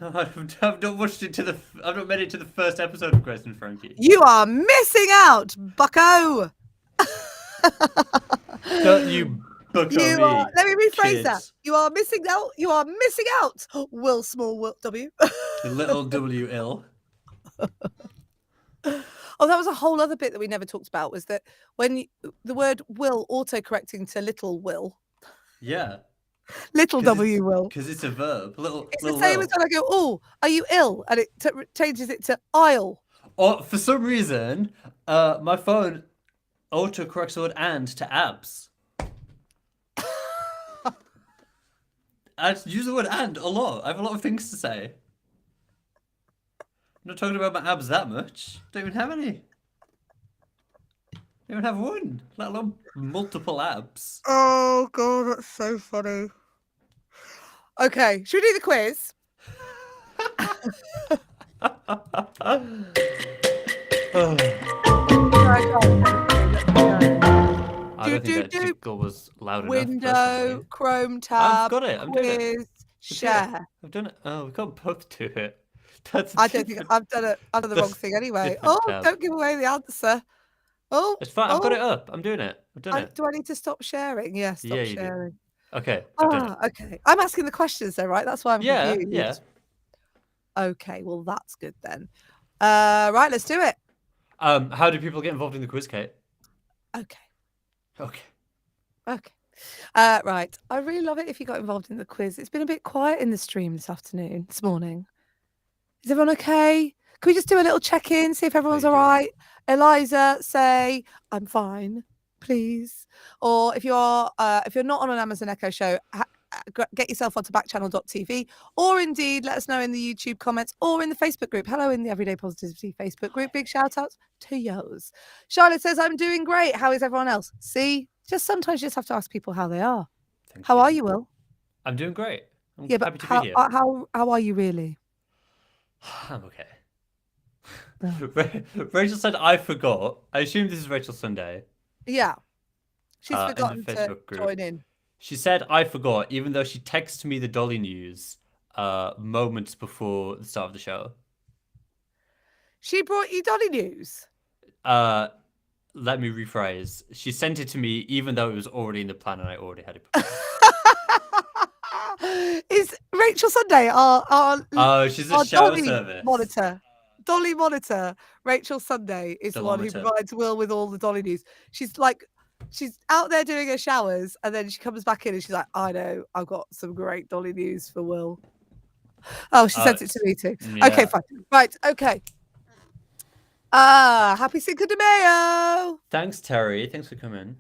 S2: No, I've not watched it I've not made it to the first episode of Grace and Frankie.
S1: You are missing out, bucko!
S2: Don't you bucko me,
S1: let me rephrase that.
S2: kids.
S1: You are missing out. You are missing out. Will Small Will W.
S2: Little W ill.
S1: Oh, that was a whole other bit that we never talked about. Was that when the word "will" auto-correcting to "little will."
S2: Yeah.
S1: Little W will.
S2: Because it's a verb.
S1: It's
S2: Little
S1: the same
S2: will.
S1: as when I go, oh, are you ill? And it changes it to I'll.
S2: Or for some reason, my phone autocorrects the word and to abs. I use the word and a lot. I have a lot of things to say. I'm not talking about my abs that much. Don't even have any. Don't even have one, let alone multiple abs.
S1: Oh, God, that's so funny. Okay, should we do the quiz?
S2: I don't think that jingle was loud enough.
S1: Window,
S2: Personally.
S1: Chrome tab,
S2: I've got it. I'm doing it.
S1: quiz, share.
S2: I've done it. Oh, we can't both do it. That's
S1: I don't think I've done it. I've done the wrong thing anyway.
S2: different
S1: Oh,
S2: tab.
S1: don't give away the answer. Oh,
S2: It's fine. I've got it up. I'm doing it. I've done it.
S1: Do I need to stop sharing? Yeah, stop
S2: Yeah, you do.
S1: sharing.
S2: Okay. I've done it.
S1: Okay. I'm asking the questions though, right? That's why I'm
S2: Yeah.
S1: confused.
S2: Yeah.
S1: Okay, well that's good then. Right, let's do it.
S2: How do people get involved in the quiz, Kate?
S1: Okay.
S2: Okay.
S1: Okay. Right. I really love it if you got involved in the quiz. It's been a bit quiet in the stream this morning. Is everyone okay? Can we just do a little check-in, see if everyone's all right? Eliza, say, I'm fine, please. Or if you're not on an Amazon Echo show, get yourself onto backchannel.tv, or indeed let us know in the YouTube comments or in the Facebook group. Hello in the Everyday Positivity Facebook group. Big shout outs to yours. Charlotte says, I'm doing great. How is everyone else? See, sometimes you just have to ask people how they are. How are you, Will?
S2: I'm doing great. I'm
S1: yeah,
S2: happy
S1: but
S2: to be here.
S1: How are you really?
S2: I'm okay. Rachel said I forgot. I assume this is Rachel Sunday.
S1: Yeah. She's forgotten
S2: in the Facebook
S1: to
S2: group.
S1: join in.
S2: She said I forgot, even though she texted me the Dolly news moments before the start of the show.
S1: She brought you Dolly news?
S2: Let me rephrase. She sent it to me even though it was already in the plan and I already had it prepared.
S1: Is Rachel Sunday
S2: she's a shower
S1: Dolly
S2: service.
S1: monitor? Dolly monitor. Rachel Sunday is the one who provides Will with all the Dolly news. She's out there doing her showers and then she comes back in and she's like, I know, I've got some great Dolly news for Will. Oh, she sent it to me too. Yeah. Okay, fine. Right, okay. Happy Cinco de Mayo.
S2: Thanks, Terry. Thanks for coming.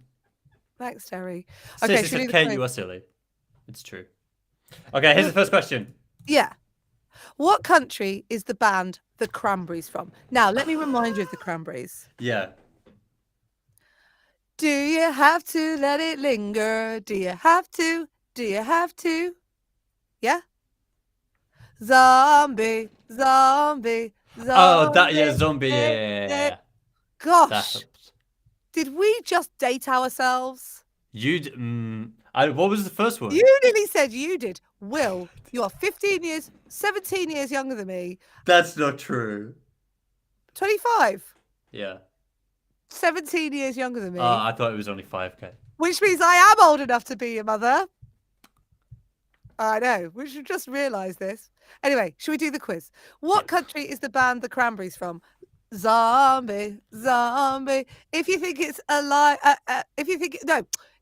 S1: Thanks, Terry.
S2: Okay, Kate, you are silly. It's true. Okay, here's the first question.
S1: Yeah. What country is the band The Cranberries from? Now, let me remind you of The Cranberries.
S2: Yeah.
S1: Do you have to let it linger? Do you have to? Do you have to? Yeah? Zombie, zombie, zombie.
S2: Oh, zombie. Yeah.
S1: Gosh. Did we just date ourselves?
S2: What was the first one?
S1: You nearly said you did. Will, you are 17 years younger than me.
S2: That's not true.
S1: 25?
S2: Yeah.
S1: 17 years younger than me.
S2: I thought it was only 5K.
S1: Which means I am old enough to be your mother. I know. We should just realise this. Anyway, should we do the quiz? What country is the band The Cranberries from? Zombie, zombie. If you think it's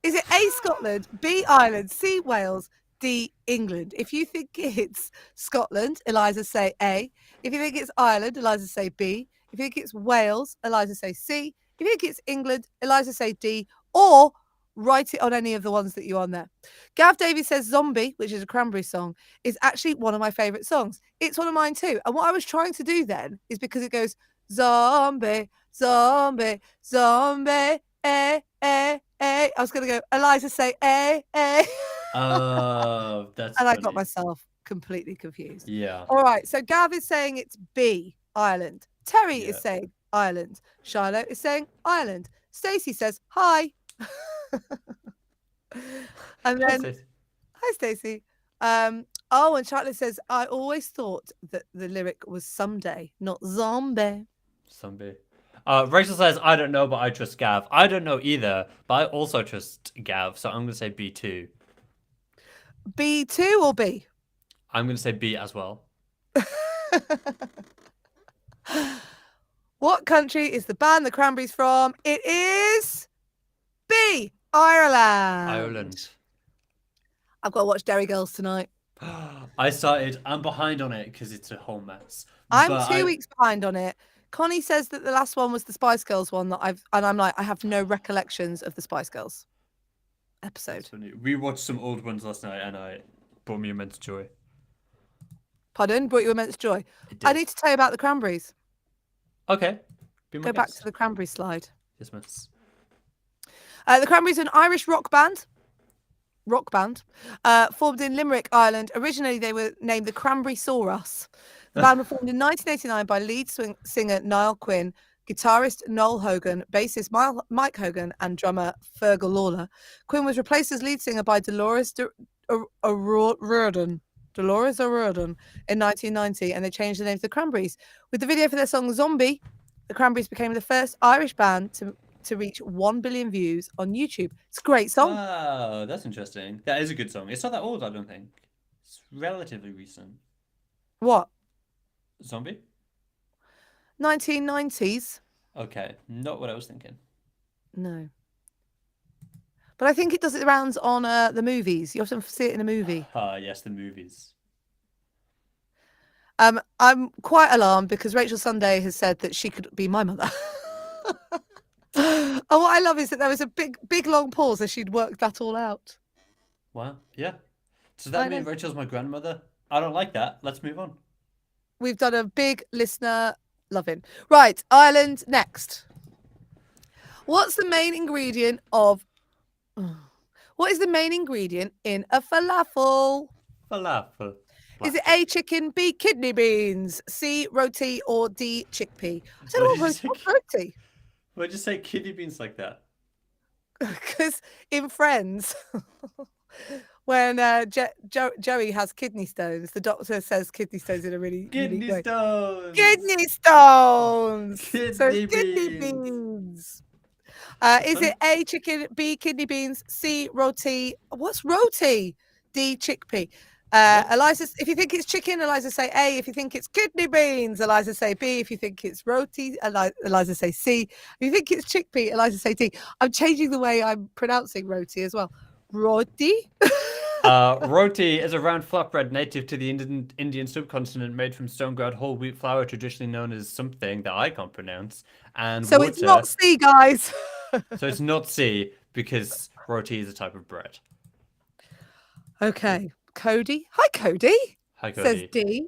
S1: is it A, Scotland, B, Ireland, C, Wales, D, England? If you think it's Scotland, Eliza, say A. If you think it's Ireland, Eliza, say B. If you think it's Wales, Eliza, say C. If you think it's England, Eliza, say D. Or write it on any of the ones that you're on there. Gav Davies says Zombie, which is a Cranberry song, is actually one of my favourite songs. It's one of mine too. And what I was trying to do then is because it goes zombie, zombie, zombie, eh, eh, eh. I was going to go, Eliza, say eh, eh.
S2: Oh, that's
S1: And
S2: funny.
S1: I got myself completely confused.
S2: Yeah.
S1: All right. So Gav is saying it's B, Ireland. Terry is saying Ireland. Shiloh is saying Ireland. Stacey says hi. And then hi Stacey. And Charlotte says, I always thought that the lyric was someday, not zombie.
S2: Zombie. Rachel says, I don't know, but I trust Gav. I don't know either, but I also trust Gav, so I'm going to say B2.
S1: B2 or B?
S2: I'm going to say B as well.
S1: What country is the band The Cranberries from? It is B, Ireland.
S2: Ireland.
S1: I've got to watch Derry Girls tonight.
S2: I started. I'm behind on it because it's a whole mess.
S1: I'm
S2: But
S1: 2 weeks behind on it. Connie says that the last one was the Spice Girls one and I'm like, I have no recollections of the Spice Girls
S2: It's
S1: episode.
S2: funny. We watched some old ones last night, and I brought me immense joy.
S1: Pardon? Brought you immense joy.
S2: It
S1: I
S2: did.
S1: need to tell you about the Cranberries.
S2: Okay. Be my
S1: Go back
S2: guest.
S1: to the Cranberry slide.
S2: Yes, miss.
S1: The Cranberries are an Irish rock band. Formed in Limerick, Ireland. Originally, they were named the Cranberry Saurus. The band were formed in 1989 by lead singer Niall Quinn, guitarist Noel Hogan, bassist Mike Hogan, and drummer Fergal Lawler. Quinn was replaced as lead singer by Dolores O'Riordan. Dolores O'Riordan in 1990, and they changed the name to the Cranberries. With the video for their song Zombie, the Cranberries became the first Irish band to reach 1 billion views on YouTube. It's a great song.
S2: Wow, that's interesting. That is a good song. It's not that old, I don't think. It's relatively recent.
S1: What?
S2: Zombie?
S1: 1990s?
S2: Okay, not what I was thinking.
S1: No. But I think it does it rounds on the movies. You often see it in a movie.
S2: Yes, the movies.
S1: I'm quite alarmed because Rachel Sunday has said that she could be my mother. And what I love is that there was a big long pause as she'd worked that all out.
S2: Wow, yeah. Does that mean Rachel's my grandmother? I don't like that. Let's move on.
S1: We've done a big listener loving. Right, Ireland next. What's the main ingredient of... What is the main ingredient in a falafel?
S2: Falafel.
S1: Is it A, chicken, B, kidney beans, C, roti, or D, chickpea? I don't know what's roti.
S2: Why'd you say kidney beans like that?
S1: Because in Friends, when Joey has kidney stones, the doctor says kidney stones in a really unique way. Kidney stones. So it's kidney beans. Is it A, chicken, B, kidney beans, C, roti? What's roti? D, chickpea. Eliza, if you think it's chicken, Eliza say A. If you think it's kidney beans, Eliza say B. If you think it's roti, Eliza say C. If you think it's chickpea, Eliza say D. I'm changing the way I'm pronouncing roti as well. Roti?
S2: Roti is a round flatbread native to the Indian subcontinent made from stone-ground whole wheat flour, traditionally known as something that I can't pronounce. And
S1: so
S2: water.
S1: It's not C, guys.
S2: So it's not C because roti is a type of bread.
S1: Okay. Cody. Hi, Cody.
S2: Hi, Cody.
S1: Says D.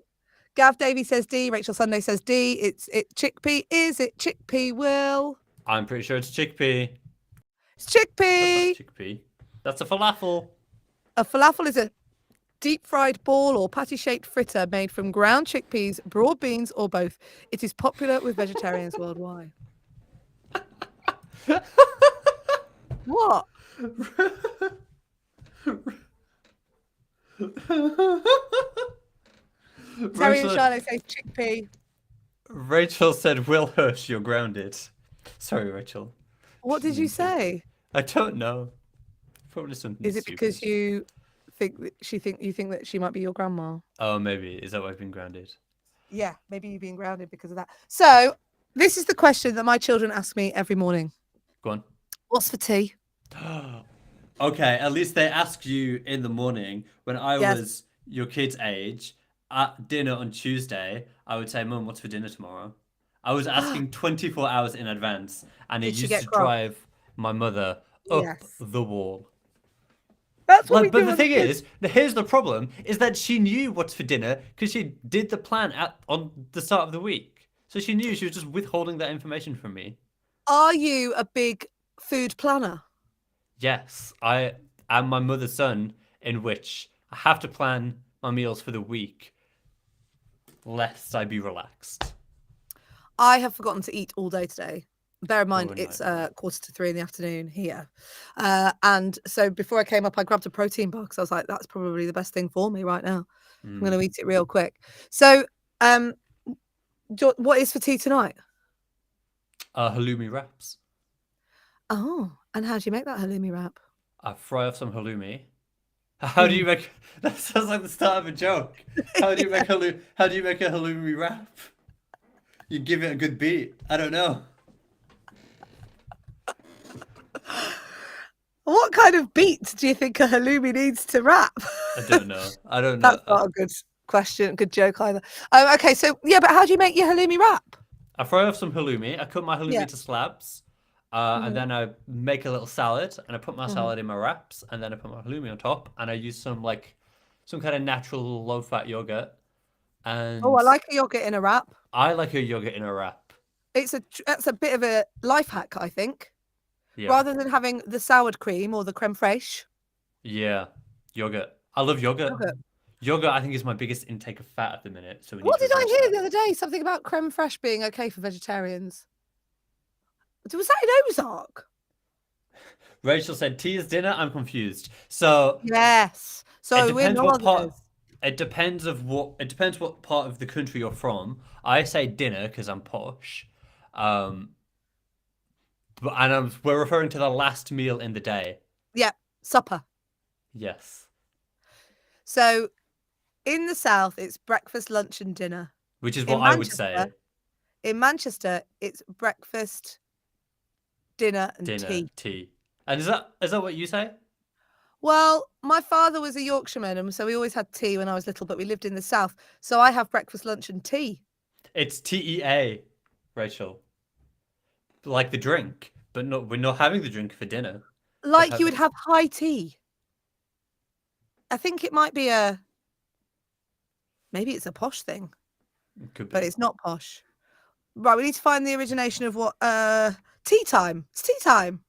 S1: Gav Davey says D. Rachel Sunday says D. It's chickpea. Is it chickpea, Will?
S2: I'm pretty sure it's chickpea.
S1: It's chickpea.
S2: That's not chickpea. That's a falafel.
S1: A falafel is a deep-fried ball or patty-shaped fritter made from ground chickpeas, broad beans, or both. It is popular with vegetarians worldwide. What? Terry and Charlotte say chickpea.
S2: Rachel said, "Will Hirsch, you're grounded." Sorry, Rachel.
S1: What did you say?
S2: I don't know. Probably something.
S1: Is it because you think that you think that she might be your grandma?
S2: Oh, maybe. Is that why I've been grounded?
S1: Yeah, maybe you've been grounded because of that. So this is the question that my children ask me every morning.
S2: Go on.
S1: What's for tea?
S2: Okay, at least they ask you in the morning. When I was your kid's age, at dinner on Tuesday, I would say, "Mum, what's for dinner tomorrow?" I was asking 24 hours in advance, and it used to drive my mother up the wall.
S1: That's what we
S2: but
S1: do.
S2: The thing is, here's the problem: is that she knew what's for dinner because she did the plan on the start of the week, so she knew. She was just withholding that information from me.
S1: Are you a big food planner?
S2: Yes, I am my mother's son, in which I have to plan my meals for the week, lest I be relaxed.
S1: I have forgotten to eat all day today. Bear in mind, it's 2:45 in the afternoon here. And so before I came up, I grabbed a protein bar because I was like, that's probably the best thing for me right now. I'm going to eat it real quick. So what is for tea tonight?
S2: Halloumi wraps.
S1: Oh, and how do you make that halloumi wrap?
S2: I fry off some halloumi. How do you make... That sounds like the start of a joke. How do you make a halloumi wrap? You give it a good beat. I don't know.
S1: What kind of beat do you think a halloumi needs to rap?
S2: I don't know. I don't know.
S1: That's not a good question, good joke either. Okay, so yeah, but how do you make your halloumi wrap?
S2: I fry off some halloumi. I cut my halloumi
S1: Yeah.
S2: to slabs. And then I make a little salad, and I put my salad in my wraps, and then I put my halloumi on top, and I use some kind of natural low-fat yogurt. And
S1: Oh, I like a yogurt in a wrap.
S2: I like a yogurt in a wrap.
S1: That's a bit of a life hack, I think.
S2: Yeah.
S1: Rather than having the sour cream or the creme fraiche.
S2: Yeah. Yogurt. I love yogurt.
S1: Yogurt.
S2: Yogurt, I think, is my biggest intake of fat at the minute. So we need
S1: What
S2: to
S1: did I
S2: address
S1: hear
S2: that.
S1: the other day? Something about creme fraiche being okay for vegetarians. Was that in Ozark?
S2: Rachel said, "Tea is dinner." I'm confused. So
S1: Yes. So
S2: it
S1: we're
S2: depends what part.
S1: Northerners.
S2: It depends what part of the country you're from. I say dinner because I'm posh. We're referring to the last meal in the day.
S1: Yeah, supper.
S2: Yes.
S1: So in the South, it's breakfast, lunch, and dinner.
S2: Which is
S1: In
S2: what I would say.
S1: In Manchester, it's breakfast, dinner, and
S2: Dinner,
S1: tea.
S2: tea. And is that what you say?
S1: Well, my father was a Yorkshireman, and so we always had tea when I was little, but we lived in the South. So I have breakfast, lunch, and tea.
S2: It's TEA, Rachel. Like the drink, but we're not having the drink for dinner.
S1: Like you would have high tea. I think it might be maybe it's a posh thing,
S2: Could be.
S1: but it's not posh. Right, we need to find the origination of what tea time. It's tea time.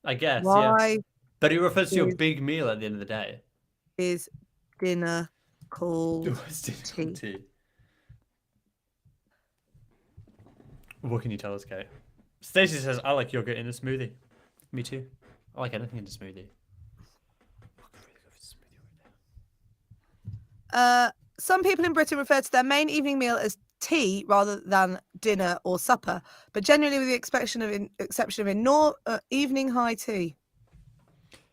S2: I guess, yeah.
S1: Why
S2: But it refers to your
S1: is-
S2: big meal at the end of the day.
S1: is dinner called
S2: It's dinner
S1: tea?
S2: tea. What can you tell us, Kate? Stacey says, "I like yogurt in a smoothie." Me too. I like anything in a smoothie. I could really go for a smoothie right now.
S1: Some people in Britain refer to their main evening meal as tea rather than dinner or supper, but generally with the exception of evening high tea.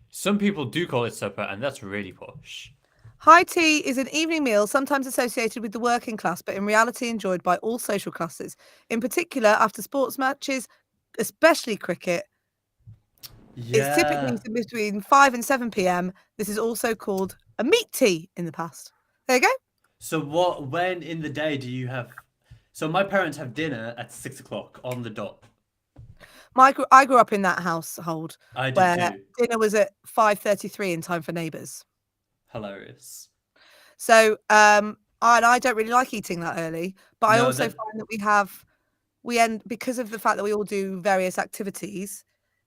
S2: Some people do call it supper, and that's really posh.
S1: High tea is an evening meal sometimes associated with the working class, but in reality enjoyed by all social classes. In particular, after sports matches, especially cricket, it's typically between 5 and 7 p.m. This is also called a meat tea in the past. There you go.
S2: So when in the day do you have... So my parents have dinner at 6 o'clock on the dot.
S1: I grew up in that household
S2: I did
S1: where
S2: too.
S1: dinner was at 5:33 in time for neighbours.
S2: Hilarious.
S1: So, and I don't really like eating that early, but I
S2: No,
S1: also find that we end because of the fact that we all do various activities,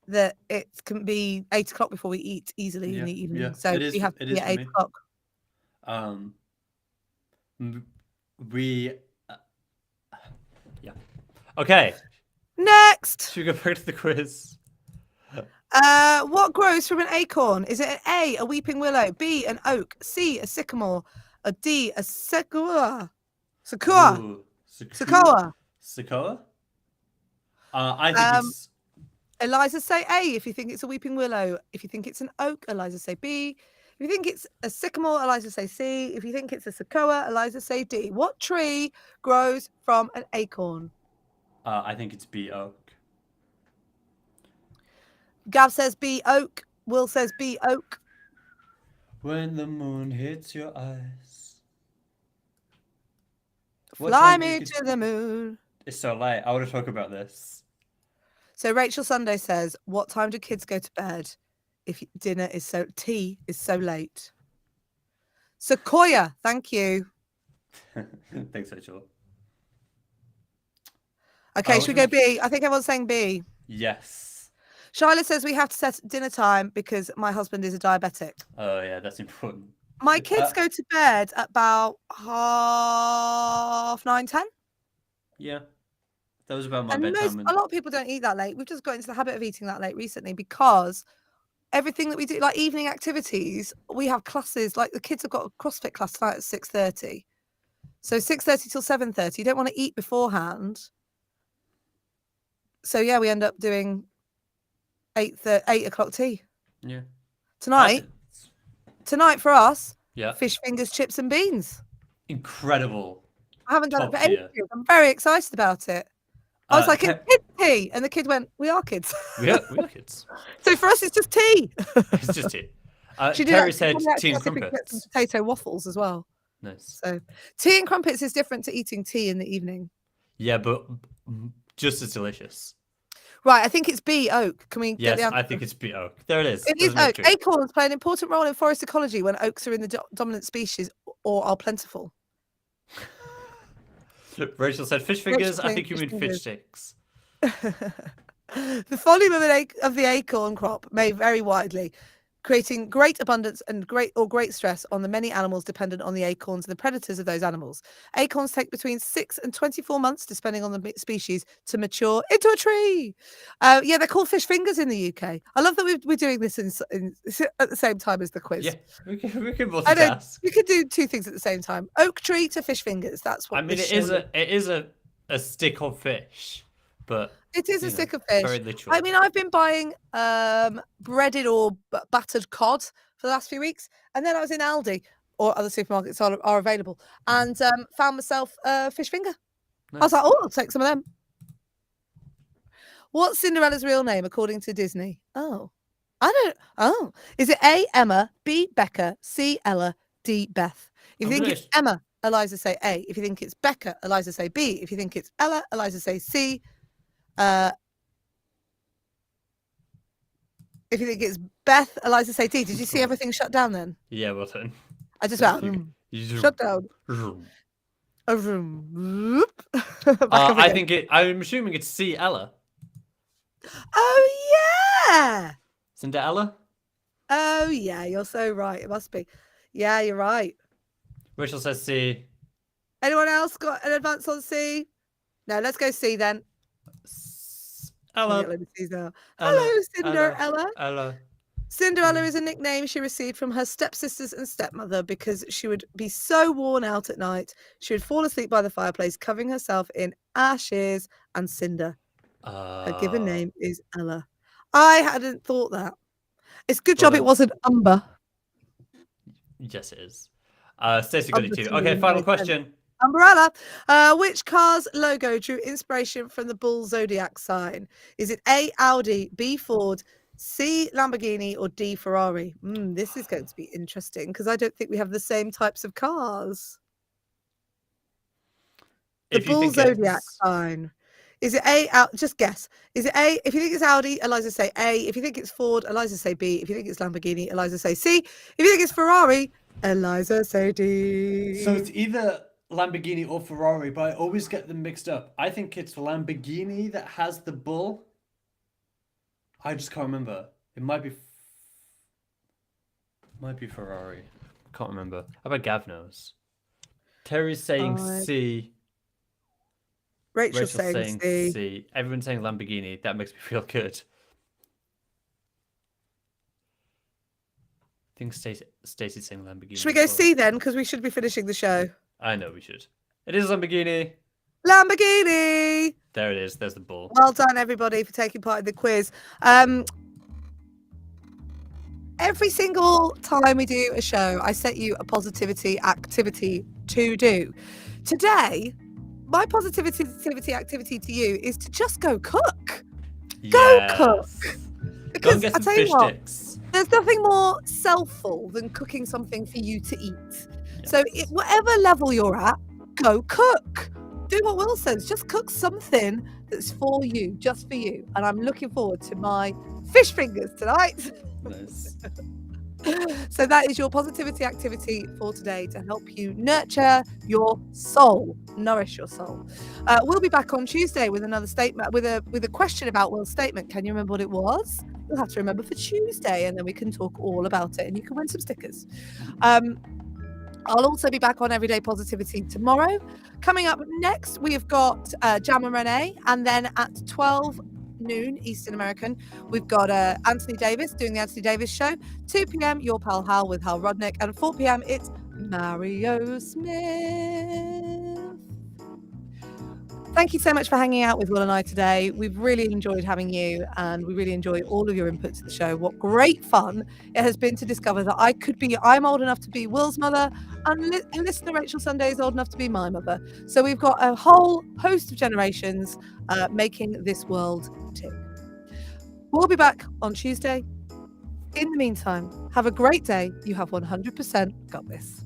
S1: that it can be 8 o'clock before we eat easily in the evening.
S2: yeah,
S1: So
S2: it is-
S1: we have to
S2: it
S1: be
S2: is
S1: at
S2: for
S1: 8
S2: me.
S1: o'clock.
S2: Yeah. Okay.
S1: Next,
S2: Should we go back to the quiz?
S1: what grows from an acorn? Is it an A, a weeping willow, B, an oak, C, a sycamore, or D, a sequoia? Sequoia.
S2: Ooh,
S1: Sequoia.
S2: Sequoia? I think it's...
S1: Eliza, say A if you think it's a weeping willow. If you think it's an oak, Eliza, say B. If you think it's a sycamore, Eliza, say C. If you think it's a sequoia, Eliza, say D. What tree grows from an acorn?
S2: I think it's B, oak.
S1: Gav says B, oak. Will says B, oak.
S2: When the moon hits your eyes. What
S1: Fly
S2: time do you
S1: me
S2: get-
S1: to the moon.
S2: It's so late. I want to talk about this.
S1: So Rachel Sunday says, what time do kids go to bed if tea is so late? Sequoia, thank you.
S2: Thanks, Rachel.
S1: Okay,
S2: Oh,
S1: should we go B? I think everyone's saying B.
S2: Yes.
S1: Charlotte says we have to set dinner time because my husband is a diabetic.
S2: Oh, yeah, that's important.
S1: My kids go to bed at about 9:30, 10.
S2: Yeah. That was about my
S1: And
S2: bedtime.
S1: a lot of people don't eat that late. We've just got into the habit of eating that late recently because everything that we do, like evening activities, we have classes. Like the kids have got a CrossFit class tonight at 6:30. So 6:30 till 7:30. You don't want to eat beforehand. So yeah, we end up doing 8 o'clock tea.
S2: Yeah.
S1: Tonight for us,
S2: Yeah.
S1: fish fingers, chips and beans.
S2: Incredible.
S1: I haven't done it
S2: Top
S1: for
S2: tier.
S1: ages. I'm very excited about it. I was like,
S2: Ter-
S1: it's kids tea. And the kid went, we are kids.
S2: we're kids.
S1: So for us, it's just tea.
S2: It's just it.
S1: She did
S2: Terry
S1: actually
S2: said
S1: point out
S2: tea and
S1: she could get some
S2: crumpets.
S1: potato waffles as well.
S2: Nice.
S1: So tea and crumpets is different to eating tea in the evening.
S2: Yeah, but just as delicious.
S1: Right, I think it's B, oak. Can we get
S2: Yes,
S1: the answer?
S2: I think it's oak. There it is.
S1: It is
S2: Doesn't make
S1: oak.
S2: true.
S1: Acorns play an important role in forest ecology when oaks are in the dominant species or are plentiful.
S2: Rachel said fish fingers. I
S1: saying
S2: think you
S1: fish
S2: mean
S1: fingers.
S2: fish sticks.
S1: The volume of the acorn crop may vary widely, creating great abundance and great stress on the many animals dependent on the acorns and the predators of those animals. Acorns take between 6 and 24 months, depending on the species, to mature into a tree. Yeah, they're called fish fingers in the UK. I love that we're doing this at the same time as the quiz.
S2: Yeah, we can
S1: I know
S2: multitask.
S1: you could do two things at the same time. Oak tree to fish fingers. That's what
S2: I mean,
S1: this
S2: it
S1: show
S2: is a stick of fish, but
S1: It is
S2: you
S1: a
S2: know,
S1: stick of fish.
S2: very literal.
S1: I mean, I've been buying breaded or battered cod for the last few weeks, and then I was in Aldi or other supermarkets are available, and found myself a fish finger. I was
S2: Nice.
S1: like, oh, I'll take some of them. What's Cinderella's real name according to Disney? Oh, I don't. Oh, is it A, Emma, B, Becca, C, Ella, D, Beth? If you
S2: I'm
S1: think
S2: gonna
S1: it's Emma, Eliza say A. If you think it's Becca, Eliza say B. If you think it's Ella, Eliza say C. If you think it's Beth, Eliza say D. Did you see everything shut down then?
S2: Yeah, well done.
S1: I just
S2: Yes,
S1: went,
S2: you just-
S1: shut down. A room. Whoop. Back up
S2: I
S1: again.
S2: think I'm assuming it's C Ella.
S1: Oh, yeah.
S2: Cinderella.
S1: Oh, yeah. You're so right. It must be. Yeah, you're right.
S2: Rachel says C.
S1: Anyone else got an advance on C? No, let's go C then.
S2: Ella.
S1: Let me see now.
S2: Ella,
S1: Hello, Cinderella.
S2: Ella.
S1: Cinderella is a nickname she received from her stepsisters and stepmother because she would be so worn out at night. She would fall asleep by the fireplace, covering herself in ashes and cinder. Her given name is Ella. I hadn't thought that. It's a good job it wasn't Umber.
S2: Yes, it is. Stacey got it too.
S1: Umber
S2: Okay, final
S1: 2010.
S2: question.
S1: Umbrella. Which car's logo drew inspiration from the bull zodiac sign? Is it A, Audi, B, Ford, C, Lamborghini, or D, Ferrari? This is going to be interesting because I don't think we have the same types of cars. The
S2: If you
S1: bull
S2: think
S1: zodiac
S2: it's-
S1: sign. Is it A? Just guess. Is it A? If you think it's Audi, Eliza say A. If you think it's Ford, Eliza say B. If you think it's Lamborghini, Eliza say C. If you think it's Ferrari, Eliza say D.
S2: So it's either Lamborghini or Ferrari, but I always get them mixed up. I think it's Lamborghini that has the bull. I just can't remember. It might be Ferrari. Can't remember. How about Gav knows? Terry's saying C.
S1: Rachel's saying C.
S2: C. Everyone's saying Lamborghini. That makes me feel good. I think Stacey's saying Lamborghini.
S1: Should we go
S2: as well.
S1: C then? Because we should be finishing the show.
S2: I know we should. It is Lamborghini.
S1: Lamborghini.
S2: There it is. There's the bull.
S1: Well done, everybody, for taking part in the quiz. Every single time we do a show, I set you a positivity activity to do. Today, my positivity activity to you is to just go cook. Go cook.
S2: Go
S1: Because
S2: and get
S1: I
S2: some
S1: tell you
S2: fish
S1: what,
S2: sticks.
S1: there's nothing more selfful than cooking something for you to eat. So whatever level you're at, go cook. Do what Will says. Just cook something that's for you, just for you. And I'm looking forward to my fish fingers tonight.
S2: Nice.
S1: So that is your positivity activity for today to help you nurture your soul, nourish your soul. We'll be back on Tuesday with another statement, with a question about Will's statement. Can you remember what it was? You'll have to remember for Tuesday, and then we can talk all about it, and you can win some stickers. I'll also be back on Everyday Positivity tomorrow. Coming up next, we've got Jam and Renee, and then at 12 noon Eastern American, we've got Anthony Davis doing the Anthony Davis Show. 2 p.m. Your Pal Hal with Hal Rodnick, and 4 p.m. it's Mario Smith. Thank you so much for hanging out with Will and I today. We've really enjoyed having you, and we really enjoy all of your input to the show. What great fun it has been to discover that I'm old enough to be Will's mother, and listener Rachel Sunday is old enough to be my mother. So we've got a whole host of generations making this world tick. We'll be back on Tuesday. In the meantime, have a great day. You have 100% got this.